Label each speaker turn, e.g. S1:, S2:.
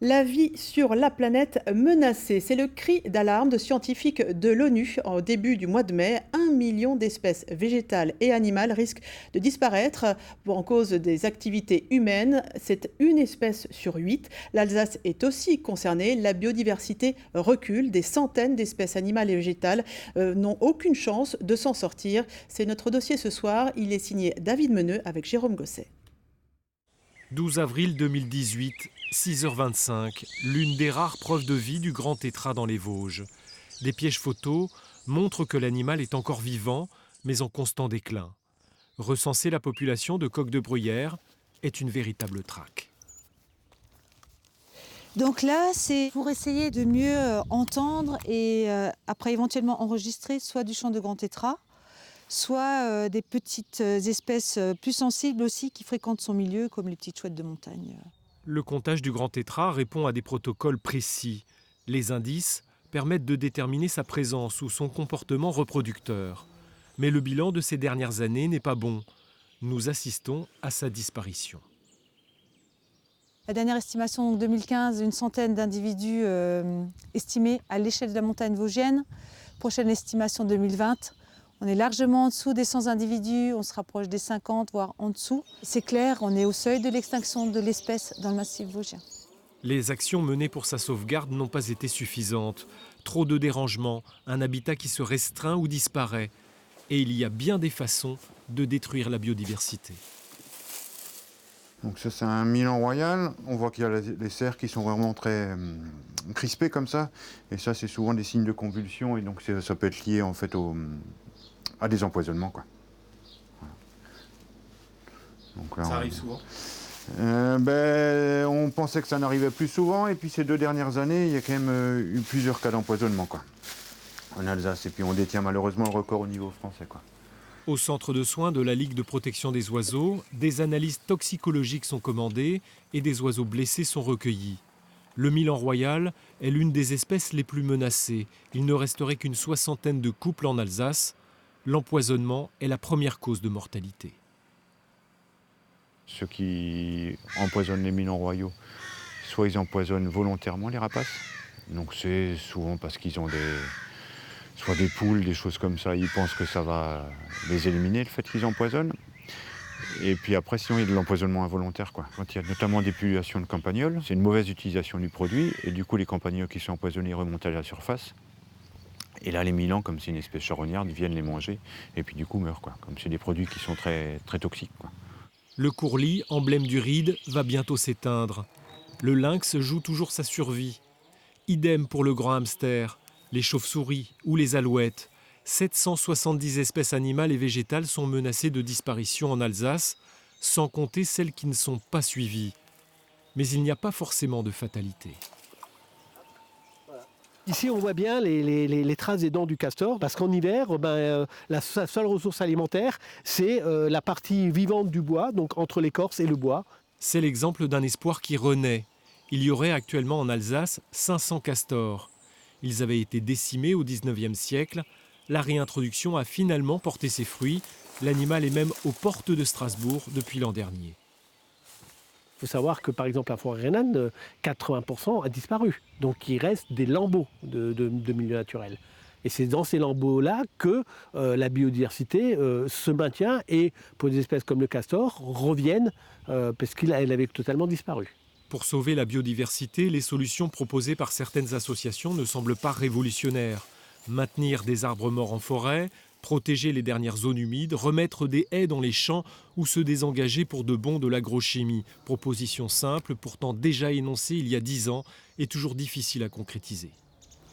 S1: La vie sur la planète menacée, c'est le cri d'alarme de scientifiques de l'ONU. Au début du mois de mai, 1 million d'espèces végétales et animales risquent de disparaître en cause des activités humaines. C'est une espèce sur 8. L'Alsace est aussi concernée. La biodiversité recule. Des centaines d'espèces animales et végétales n'ont aucune chance de s'en sortir. C'est notre dossier ce soir. Il est signé David Meneux avec Jérôme Gosset.
S2: 12 avril 2018, 6h25, l'une des rares preuves de vie du grand tétras dans les Vosges. Des pièges photos montrent que l'animal est encore vivant, mais en constant déclin. Recenser la population de coqs de bruyère est une véritable traque.
S3: Donc là, c'est pour essayer de mieux entendre et après éventuellement enregistrer soit du chant de grand tétras, soit des petites espèces plus sensibles aussi qui fréquentent son milieu, comme les petites chouettes de montagne.
S2: Le comptage du grand tétras répond à des protocoles précis. Les indices permettent de déterminer sa présence ou son comportement reproducteur. Mais le bilan de ces dernières années n'est pas bon. Nous assistons à sa disparition.
S3: La dernière estimation, donc 2015, une centaine d'individus estimés à l'échelle de la montagne vosgienne. Prochaine estimation 2020, on est largement en dessous des 100 individus, on se rapproche des 50, voire en dessous. C'est clair, on est au seuil de l'extinction de l'espèce dans le massif vosgien.
S2: Les actions menées pour sa sauvegarde n'ont pas été suffisantes. Trop de dérangements, un habitat qui se restreint ou disparaît. Et il y a bien des façons de détruire la biodiversité.
S4: Donc ça c'est un Milan royal, on voit qu'il y a les cerfs qui sont vraiment très crispés comme ça, et ça c'est souvent des signes de convulsion, et donc ça peut être lié en fait à des empoisonnements, quoi. Voilà. Donc là,
S2: Ça arrive souvent?
S4: On pensait que ça n'arrivait plus souvent, et puis ces 2 dernières années, il y a quand même eu plusieurs cas d'empoisonnement, quoi, en Alsace, et puis on détient malheureusement le record au niveau français, quoi.
S2: Au centre de soins de la Ligue de protection des oiseaux, des analyses toxicologiques sont commandées et des oiseaux blessés sont recueillis. Le Milan royal est l'une des espèces les plus menacées. Il ne resterait qu'une soixantaine de couples en Alsace. L'empoisonnement est la première cause de mortalité.
S4: Ceux qui empoisonnent les Milans royaux, soit ils empoisonnent volontairement les rapaces, donc c'est souvent parce qu'ils ont soit des poules, des choses comme ça, ils pensent que ça va les éliminer, le fait qu'ils empoisonnent. Et puis après, sinon, il y a de l'empoisonnement involontaire, quoi. Quand il y a notamment des pullulations de campagnols, c'est une mauvaise utilisation du produit, et du coup, les campagnols qui sont empoisonnés remontent à la surface. Et là, les milans, comme c'est une espèce charognarde, viennent les manger, et puis du coup meurent, quoi. Comme c'est des produits qui sont très, très toxiques, quoi.
S2: Le courlis, emblème du ride, va bientôt s'éteindre. Le lynx joue toujours sa survie. Idem pour le grand hamster, les chauves-souris ou les alouettes. 770 espèces animales et végétales sont menacées de disparition en Alsace, sans compter celles qui ne sont pas suivies. Mais il n'y a pas forcément de fatalité.
S5: Ici, on voit bien les traces des dents du castor, parce qu'en hiver, sa seule ressource alimentaire, c'est la partie vivante du bois, donc entre l'écorce et le bois.
S2: C'est l'exemple d'un espoir qui renaît. Il y aurait actuellement en Alsace 500 castors. Ils avaient été décimés au XIXe siècle. La réintroduction a finalement porté ses fruits. L'animal est même aux portes de Strasbourg depuis l'an dernier.
S5: Il faut savoir que, par exemple, la forêt rhénane, 80% a disparu. Donc il reste des lambeaux de milieu naturel. Et c'est dans ces lambeaux-là que la biodiversité se maintient et, pour des espèces comme le castor, reviennent parce qu'elle avait totalement disparu.
S2: Pour sauver la biodiversité, les solutions proposées par certaines associations ne semblent pas révolutionnaires. Maintenir des arbres morts en forêt, protéger les dernières zones humides, remettre des haies dans les champs ou se désengager pour de bon de l'agrochimie. Proposition simple, pourtant déjà énoncée il y a 10 ans et toujours difficile à concrétiser.